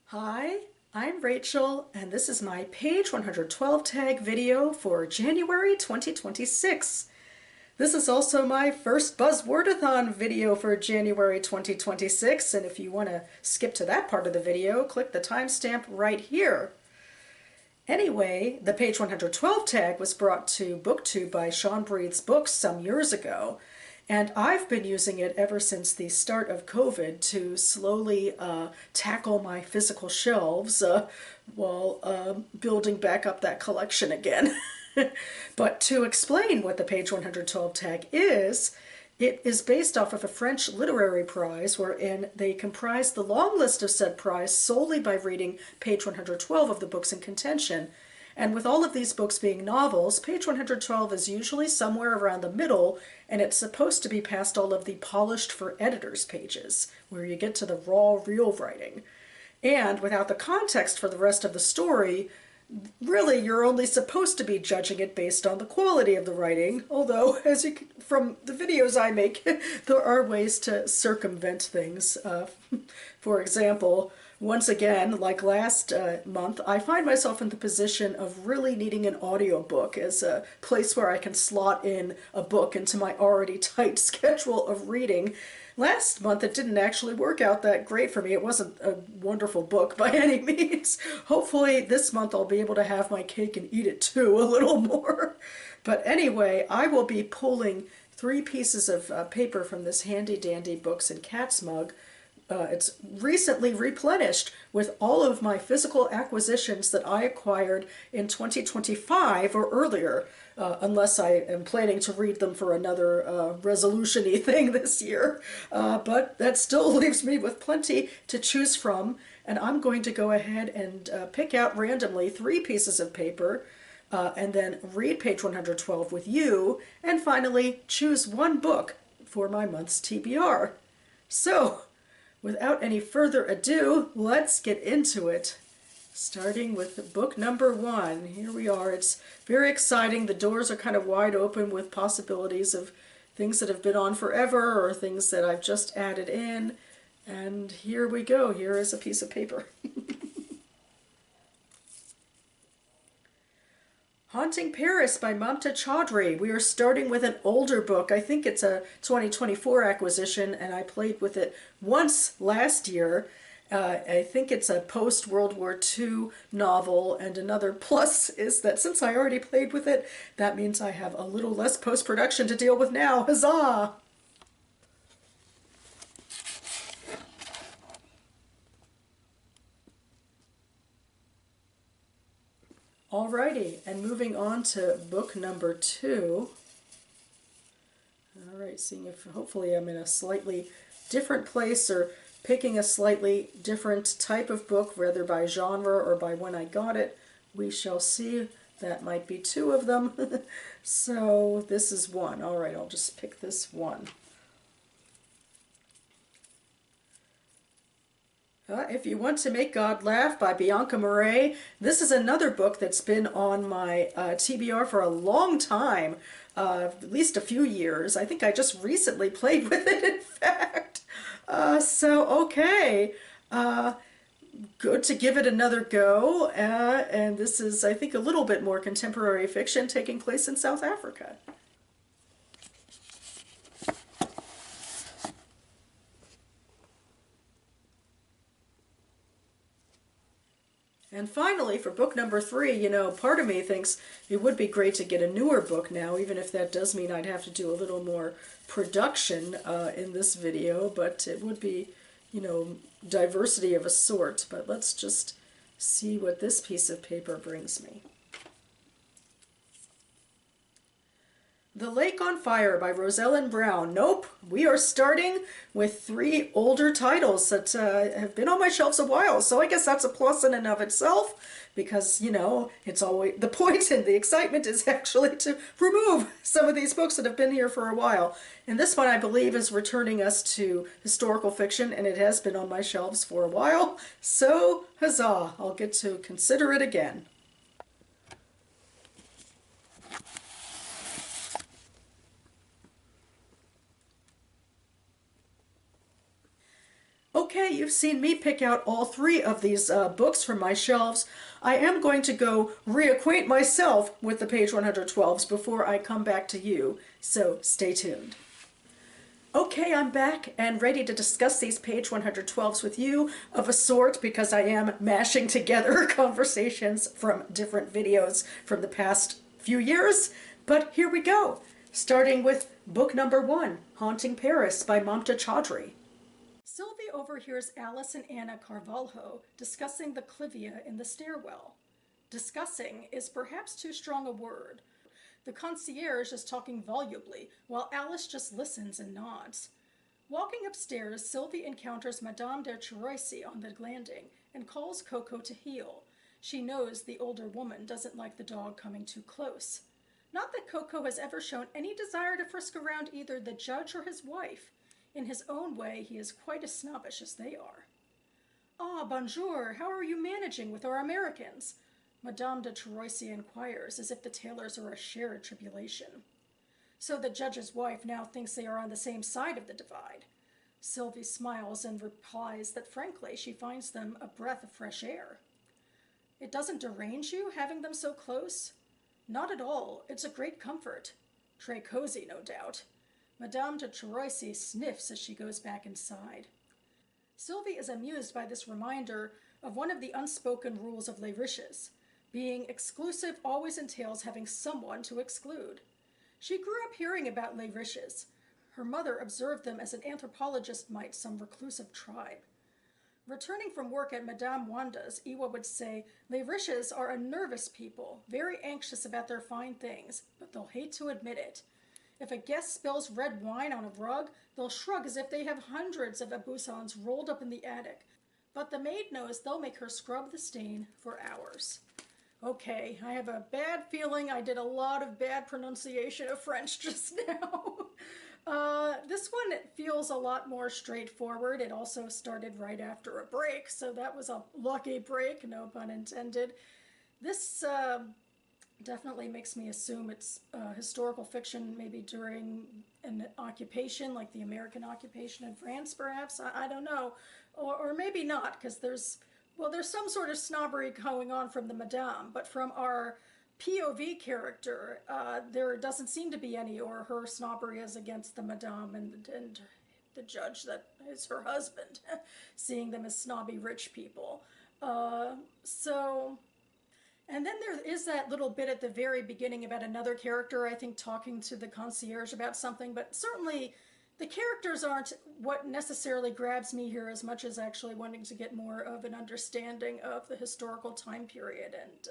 Hi, I'm Rachel, and this is my page 112 tag video for January 2026. This is also my first Buzzwordathon video for January 2026, and if you want to skip to that part of the video, click the timestamp right here. Anyway, the page 112 tag was brought to BookTube by Sean Breed's Books some years ago, and I've been using it ever since the start of COVID to slowly tackle my physical shelves while building back up that collection again. But to explain what the page 112 tag is, it is based off of a French literary prize wherein they comprise the long list of said prize solely by reading page 112 of the books in contention. And with all of these books being novels, page 112 is usually somewhere around the middle, and it's supposed to be past all of the polished for editors pages, where you get to the raw, real writing. And without the context for the rest of the story, really you're only supposed to be judging it based on the quality of the writing, although as you can, from the videos I make, there are ways to circumvent things. For example, once again, like last month, I find myself in the position of really needing an audiobook as a place where I can slot in a book into my already tight schedule of reading. Last month it didn't actually work out that great for me. It wasn't a wonderful book by any means. Hopefully this month I'll be able to have my cake and eat it too a little more. But anyway, I will be pulling 3 pieces of paper from this handy dandy Books and Cats mug. It's recently replenished with all of my physical acquisitions that I acquired in 2025 or earlier, unless I am planning to read them for another resolution-y thing this year. But that still leaves me with plenty to choose from, and I'm going to go ahead and pick out randomly 3 pieces of paper, and then read page 112 with you, and finally choose one book for my month's TBR. So, without any further ado, let's get into it. Starting with book number 1. Here we are. It's very exciting. The doors are kind of wide open with possibilities of things that have been on forever or things that I've just added in. And here we go. Here is a piece of paper. Haunting Paris by Mamta Chaudhry. We are starting with an older book. I think it's a 2024 acquisition, and I played with it once last year. I think it's a post-World War II novel, and another plus is that since I already played with it, that means I have a little less post-production to deal with now. Huzzah! Alrighty, and moving on to book number 2. Alright, seeing if hopefully I'm in a slightly different place or picking a slightly different type of book, whether by genre or by when I got it. We shall see. That might be 2 of them. So this is 1. Alright, I'll just pick this one. If You Want to Make God Laugh by Bianca Murray. This is another book that's been on my TBR for a long time, at least a few years. I think I just recently played with it, in fact. Okay. Good to give it another go. And this is, I think, a little bit more contemporary fiction taking place in South Africa. And finally, for book number 3, you know, part of me thinks it would be great to get a newer book now, even if that does mean I'd have to do a little more production in this video, but it would be, you know, diversity of a sort. But let's just see what this piece of paper brings me. The Lake on Fire by Rosellen Brown. Nope, we are starting with 3 older titles that have been on my shelves a while, so I guess that's a plus in and of itself, because, you know, it's always, the point and the excitement is actually to remove some of these books that have been here for a while. And this one, I believe, is returning us to historical fiction, and it has been on my shelves for a while, so huzzah, I'll get to consider it again. Okay, you've seen me pick out all three of these books from my shelves. I am going to go reacquaint myself with the page 112s before I come back to you, so stay tuned. Okay, I'm back and ready to discuss these page 112s with you of a sort because I am mashing together conversations from different videos from the past few years. But here we go, starting with book number 1, Haunting Paris by Mamta Chaudhry. Sylvie overhears Alice and Anna Carvalho discussing the clivia in the stairwell. Discussing is perhaps too strong a word. The concierge is talking volubly, while Alice just listens and nods. Walking upstairs, Sylvie encounters Madame de Cheroisy on the landing and calls Coco to heel. She knows the older woman doesn't like the dog coming too close. Not that Coco has ever shown any desire to frisk around either the judge or his wife. In his own way, he is quite as snobbish as they are. "Ah, bonjour, how are you managing with our Americans?" Madame de Cheroisy inquires, as if the tailors are a shared tribulation. So the judge's wife now thinks they are on the same side of the divide. Sylvie smiles and replies that frankly she finds them a breath of fresh air. "It doesn't derange you, having them so close?" "Not at all. It's a great comfort." Très cozy, no doubt. Madame de Cheroisy sniffs as she goes back inside. Sylvie is amused by this reminder of one of the unspoken rules of Les Riches. Being exclusive always entails having someone to exclude. She grew up hearing about Les Riches. Her mother observed them as an anthropologist might some reclusive tribe. Returning from work at Madame Wanda's, Iwa would say, "Les Riches are a nervous people, very anxious about their fine things, but they'll hate to admit it. If a guest spills red wine on a rug, they'll shrug as if they have hundreds of abusons rolled up in the attic. But the maid knows they'll make her scrub the stain for hours." Okay, I have a bad feeling I did a lot of bad pronunciation of French just now. This one feels a lot more straightforward. It also started right after a break, so that was a lucky break, no pun intended. This definitely makes me assume it's historical fiction, maybe during an occupation, like the American occupation in France, perhaps. I don't know. Or maybe not, because there's some sort of snobbery going on from the Madame, but from our POV character, there doesn't seem to be any, or her snobbery is against the Madame and the judge that is her husband, seeing them as snobby rich people. And then there is that little bit at the very beginning about another character, I think, talking to the concierge about something, but certainly the characters aren't what necessarily grabs me here as much as actually wanting to get more of an understanding of the historical time period and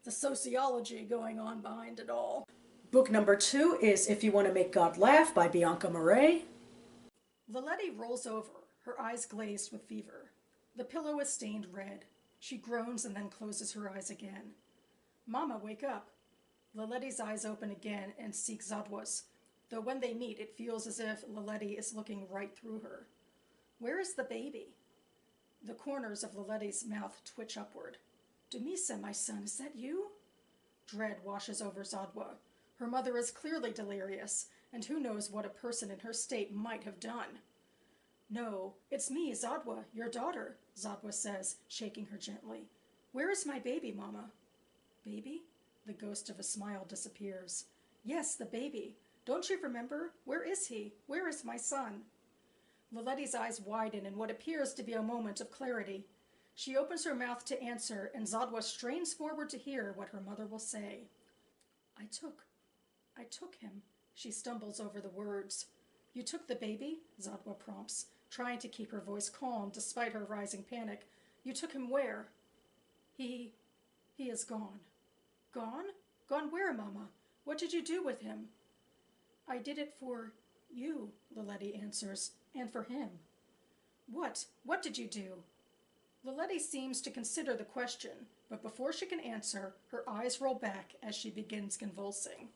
the sociology going on behind it all. Book number 2 is If You Want to Make God Laugh by Bianca Murray. Laletti rolls over, her eyes glazed with fever. The pillow is stained red. She groans and then closes her eyes again. "Mama, wake up." Laletti's eyes open again and seek Zadwa's, though when they meet it feels as if Laletti is looking right through her. "Where is the baby?" The corners of Laletti's mouth twitch upward. "Demisa, my son, is that you?" Dread washes over Zadwa. Her mother is clearly delirious, and who knows what a person in her state might have done. "No, it's me, Zadwa, your daughter," Zadwa says, shaking her gently. "Where is my baby, Mama?" "Baby?" The ghost of a smile disappears. "Yes, the baby. Don't you remember? Where is he? Where is my son?" Laletti's eyes widen in what appears to be a moment of clarity. She opens her mouth to answer, and Zadwa strains forward to hear what her mother will say. I took him." She stumbles over the words. "You took the baby?" Zadwa prompts, trying to keep her voice calm despite her rising panic. "You took him where?" He is gone." "Gone? Gone where, Mama? What did you do with him?" "I did it for you," Laletti answers, "and for him." What did you do?" Laletti seems to consider the question, but before she can answer, her eyes roll back as she begins convulsing.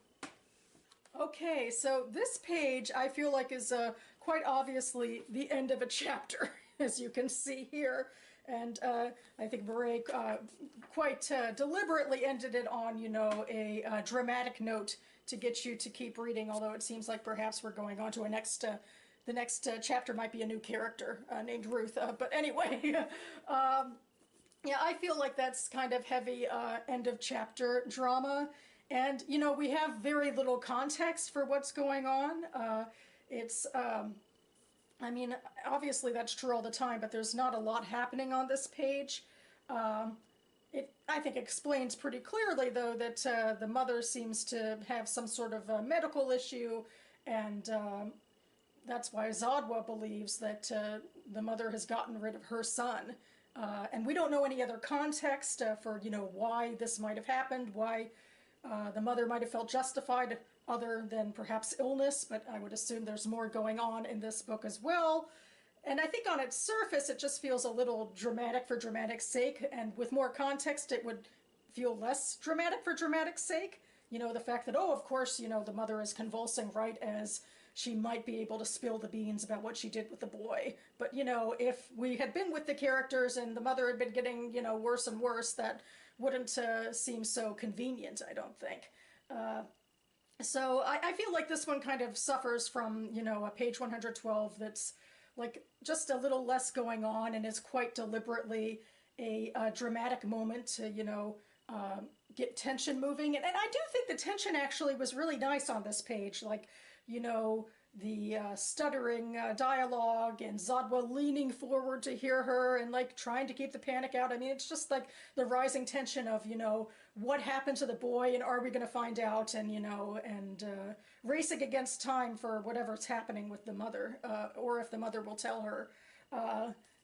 Okay, so this page I feel like is quite obviously the end of a chapter, as you can see here. And I think Murray quite deliberately ended it on, a dramatic note to get you to keep reading, although it seems like perhaps we're going on to a next the next chapter might be a new character named Ruth. But anyway, yeah, I feel like that's kind of heavy end of chapter drama. And, you know, we have very little context for what's going on. I mean, obviously that's true all the time, but there's not a lot happening on this page. It, I think, explains pretty clearly, though, that the mother seems to have some sort of medical issue, and that's why Zodwa believes that the mother has gotten rid of her son. And we don't know any other context for, you know, why this might have happened, why the mother might have felt justified other than perhaps illness, but I would assume there's more going on in this book as well. And I think on its surface, it just feels a little dramatic for dramatic's sake, and with more context, it would feel less dramatic for dramatic's sake. You know, the fact that, oh, of course, you know, the mother is convulsing right as she might be able to spill the beans about what she did with the boy. But, you know, if we had been with the characters and the mother had been getting, you know, worse and worse, that wouldn't seem so convenient, I don't think. So I feel like this one kind of suffers from, you know, a page 112 that's like just a little less going on and is quite deliberately a dramatic moment to, you know, get tension moving. And I do think the tension actually was really nice on this page. Like, you know, the stuttering dialogue and Zodwa leaning forward to hear her and like trying to keep the panic out. I mean, it's just like the rising tension of, you know, what happened to the boy and are we going to find out, and, you know, and racing against time for whatever's happening with the mother, or if the mother will tell her.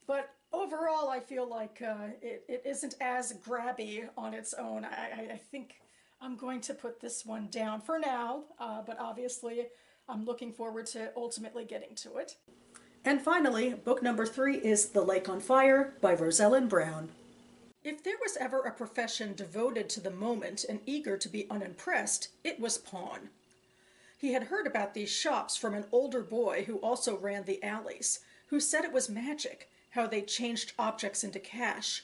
But overall, I feel like it isn't as grabby on its own. I think I'm going to put this one down for now, but obviously I'm looking forward to ultimately getting to it. And finally, book number 3 is The Lake on Fire by Rosellen Brown. If there was ever a profession devoted to the moment and eager to be unimpressed, it was pawn. He had heard about these shops from an older boy who also ran the alleys, who said it was magic, how they changed objects into cash.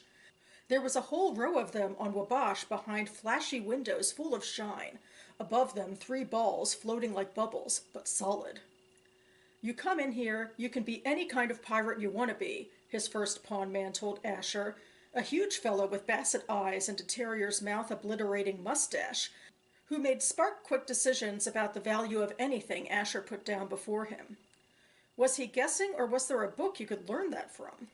There was a whole row of them on Wabash behind flashy windows full of shine. Above them 3 balls floating like bubbles, but solid. You come in here, you can be any kind of pirate you want to be, his first pawn man told Asher, a huge fellow with basset eyes and a terrier's mouth-obliterating mustache, who made spark-quick decisions about the value of anything Asher put down before him. Was he guessing, or was there a book you could learn that from?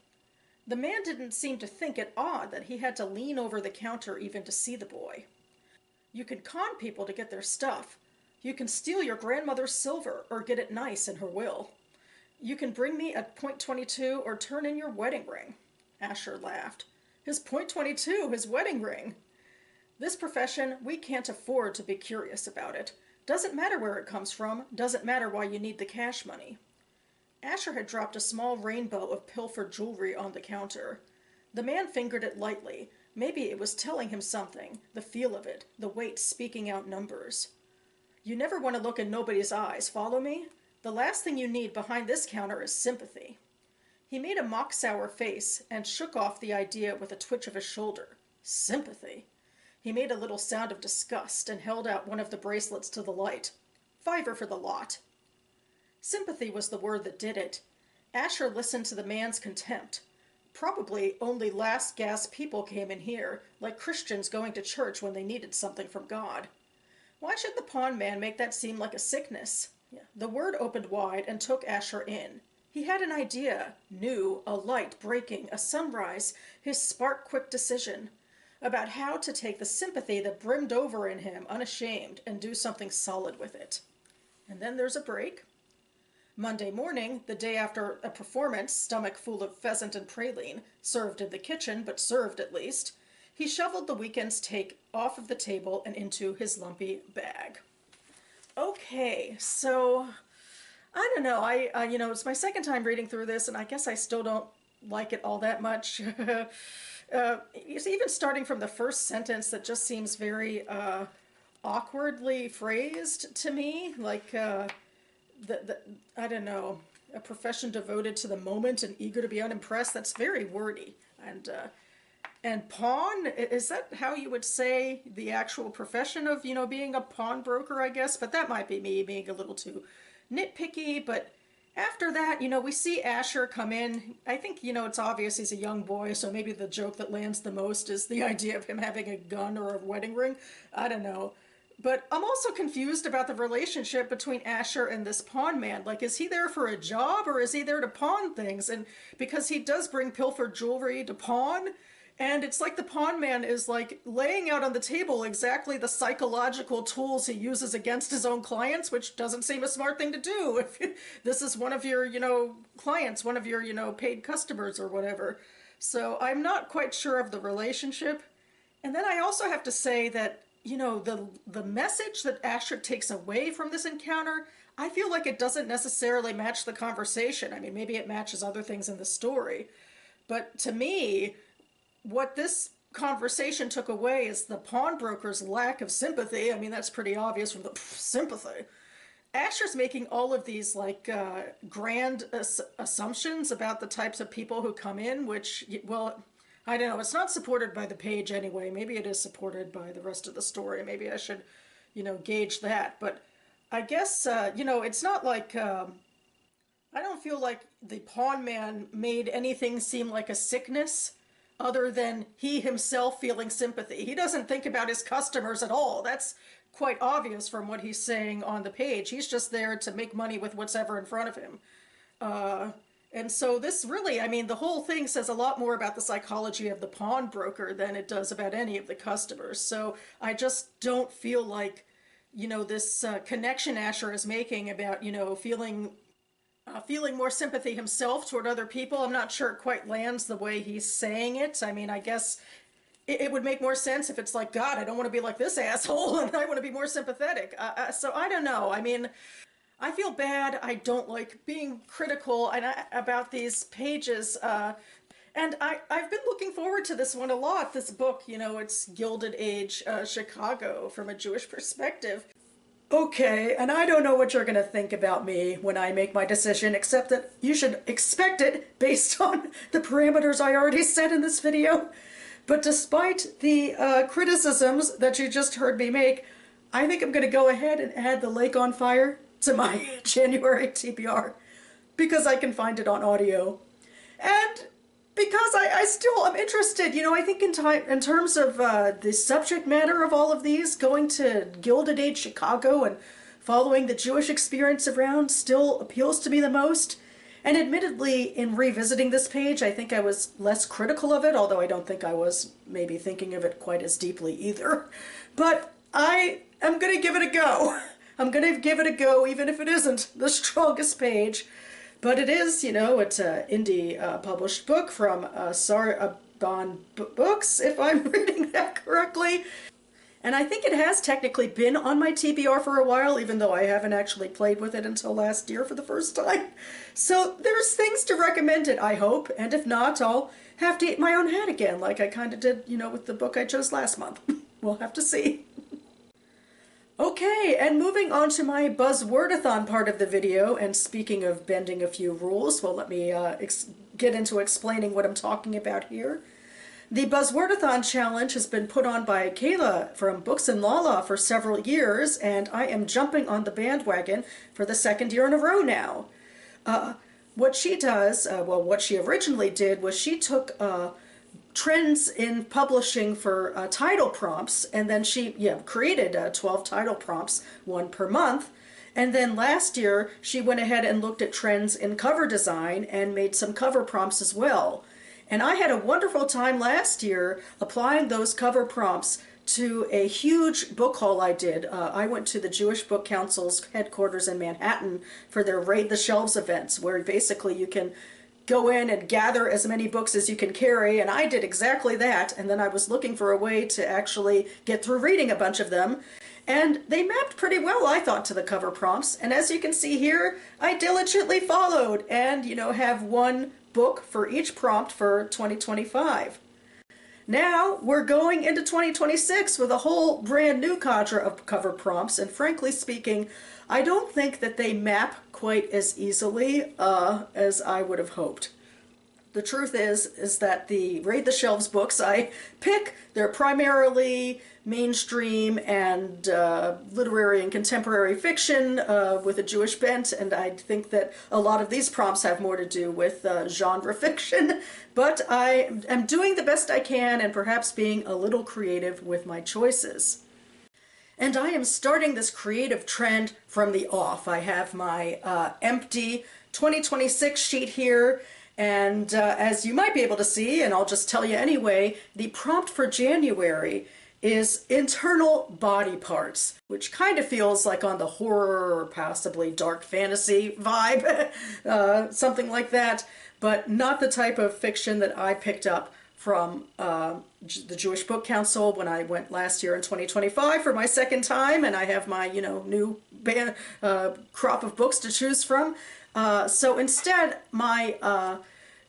The man didn't seem to think it odd that he had to lean over the counter even to see the boy. You can con people to get their stuff. You can steal your grandmother's silver or get it nice in her will. You can bring me a .22 or turn in your wedding ring. Asher laughed. His .22, his wedding ring! This profession, we can't afford to be curious about it. Doesn't matter where it comes from, doesn't matter why you need the cash money. Asher had dropped a small rainbow of pilfered jewelry on the counter. The man fingered it lightly. Maybe it was telling him something, the feel of it, the weight speaking out numbers. You never want to look in nobody's eyes, follow me? The last thing you need behind this counter is sympathy. He made a mock-sour face and shook off the idea with a twitch of his shoulder. Sympathy? He made a little sound of disgust and held out one of the bracelets to the light. $5 for the lot. Sympathy was the word that did it. Asher listened to the man's contempt. Probably only last-gasp people came in here, like Christians going to church when they needed something from God. Why should the pawn man make that seem like a sickness? The word opened wide and took Asher in. He had an idea, new, a light breaking, a sunrise, his spark-quick decision, about how to take the sympathy that brimmed over in him unashamed and do something solid with it. And then there's a break. Monday morning, the day after a performance, stomach full of pheasant and praline, served in the kitchen, but served at least, he shoveled the weekend's take off of the table and into his lumpy bag. Okay, so I don't know. You know, it's my second time reading through this, and I guess I still don't like it all that much. Even starting from the first sentence, that just seems very awkwardly phrased to me, like I don't know, a profession devoted to the moment and eager to be unimpressed. That's very wordy. And pawn, is that how you would say the actual profession of, you know, being a pawnbroker, I guess? But that might be me being a little too nitpicky, but After that, we see Asher come in. I think, it's obvious he's a young boy, so maybe the joke that lands the most is the idea of him having a gun or a wedding ring. I don't know. But I'm also confused about the relationship between Asher and this pawn man. Like, is he there for a job or is he there to pawn things? And because he does bring pilfered jewelry to pawn, and it's like the pawn man is like laying out on the table exactly the psychological tools he uses against his own clients, which doesn't seem a smart thing to do if this is one of your, clients, one of your, paid customers or whatever. So I'm not quite sure of the relationship. And then I also have to say that, the message that Asher takes away from this encounter, I feel like it doesn't necessarily match the conversation. I mean, maybe it matches other things in the story. But to me, what this conversation took away is the pawnbroker's lack of sympathy. I mean, that's pretty obvious from the sympathy. Asher's making all of these like grand assumptions about the types of people who come in, which, well, I don't know. It's not supported by the page anyway. Maybe it is supported by the rest of the story. Maybe I should, gauge that. But I guess, it's not like I don't feel like the pawn man made anything seem like a sickness other than he himself feeling sympathy. He doesn't think about his customers at all. That's quite obvious from what he's saying on the page. He's just there to make money with what's ever in front of him. And so this really, I mean, the whole thing says a lot more about the psychology of the pawnbroker than it does about any of the customers. So I just don't feel like, this connection Asher is making about, feeling more sympathy himself toward other people. I'm not sure it quite lands the way he's saying it. I mean, I guess it would make more sense if it's like, God, I don't want to be like this asshole and I want to be more sympathetic. So I don't know. I mean, I feel bad. I don't like being critical about these pages. And I've been looking forward to this one a lot. This book, it's Gilded Age Chicago from a Jewish perspective. Okay, and I don't know what you're going to think about me when I make my decision, except that you should expect it based on the parameters I already set in this video. But despite the criticisms that you just heard me make, I think I'm going to go ahead and add The Lake on Fire to my January TBR because I can find it on audio. And because I still am interested, I think in terms of the subject matter of all of these, going to Gilded Age Chicago and following the Jewish experience around still appeals to me the most. And admittedly, in revisiting this page, I think I was less critical of it, although I don't think I was maybe thinking of it quite as deeply either. But I am going to give it a go. I'm going to give it a go, even if it isn't the strongest page. But it is, it's an indie published book from Sarabon Books, if I'm reading that correctly. And I think it has technically been on my TBR for a while, even though I haven't actually played with it until last year for the first time. So there's things to recommend it, I hope. And if not, I'll have to eat my own hat again, like I kind of did, with the book I chose last month. We'll have to see. Okay, and moving on to my Buzzwordathon part of the video, and speaking of bending a few rules, well, let me get into explaining what I'm talking about here. The Buzzwordathon challenge has been put on by Kayla from Books and Lala for several years, and I am jumping on the bandwagon for the second year in a row now. What she does, what she originally did was she took trends in publishing for title prompts, and then she created 12 title prompts, one per month. And then last year she went ahead and looked at trends in cover design and made some cover prompts as well. And I had a wonderful time last year applying those cover prompts to a huge book haul I did. I went to the Jewish Book Council's headquarters in Manhattan for their Raid the Shelves events, where basically you can go in and gather as many books as you can carry, and I did exactly that. And then I was looking for a way to actually get through reading a bunch of them, and they mapped pretty well, I thought, to the cover prompts. And as you can see here, I diligently followed and, have one book for each prompt for 2025. Now we're going into 2026 with a whole brand new cadre of cover prompts, and frankly speaking, I don't think that they map quite as easily as I would have hoped. the truth is that the Raid the Shelves books I pick, they're primarily mainstream and literary and contemporary fiction with a Jewish bent, and I think that a lot of these prompts have more to do with genre fiction, but I am doing the best I can and perhaps being a little creative with my choices. And I am starting this creative trend from the off. I have my empty 2026 sheet here, and as you might be able to see, and I'll just tell you anyway, the prompt for January is internal body parts, which kind of feels like on the horror or possibly dark fantasy vibe, something like that, but not the type of fiction that I picked up from the Jewish Book Council when I went last year in 2025 for my second time, and I have my, new crop of books to choose from. So instead, my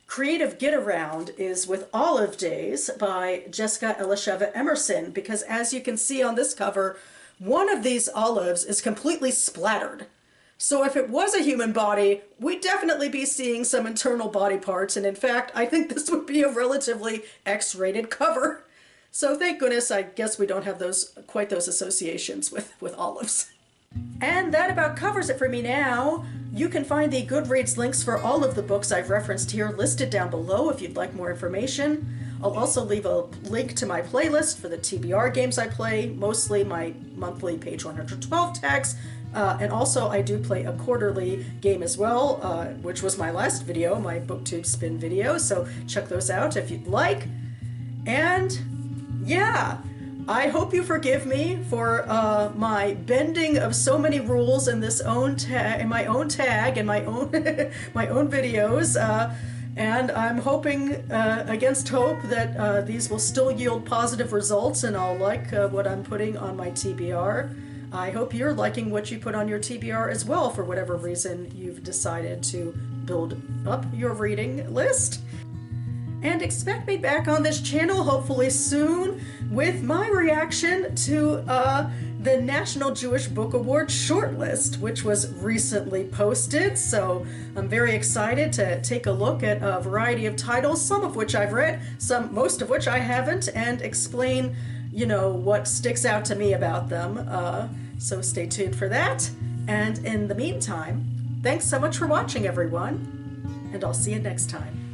creative get-around is with Olive Days by Jessica Elisheva Emerson, because as you can see on this cover, one of these olives is completely splattered. So if it was a human body, we'd definitely be seeing some internal body parts, and in fact, I think this would be a relatively X-rated cover. So thank goodness, I guess we don't have quite those associations with olives. And that about covers it for me now. You can find the Goodreads links for all of the books I've referenced here listed down below if you'd like more information. I'll also leave a link to my playlist for the TBR games I play, mostly my monthly page 112 tags, and also I do play a quarterly game as well, which was my last video, my BookTube spin video, so check those out if you'd like. And yeah, I hope you forgive me for my bending of so many rules in this in my own tag and my own my own videos, and I'm hoping against hope that these will still yield positive results and I'll like what I'm putting on my TBR. I hope you're liking what you put on your TBR as well, for whatever reason you've decided to build up your reading list. And expect me back on this channel hopefully soon with my reaction to the National Jewish Book Award shortlist, which was recently posted. So I'm very excited to take a look at a variety of titles, some of which I've read, most of which I haven't, and explain, what sticks out to me about them. So stay tuned for that. And in the meantime, thanks so much for watching, everyone, and I'll see you next time.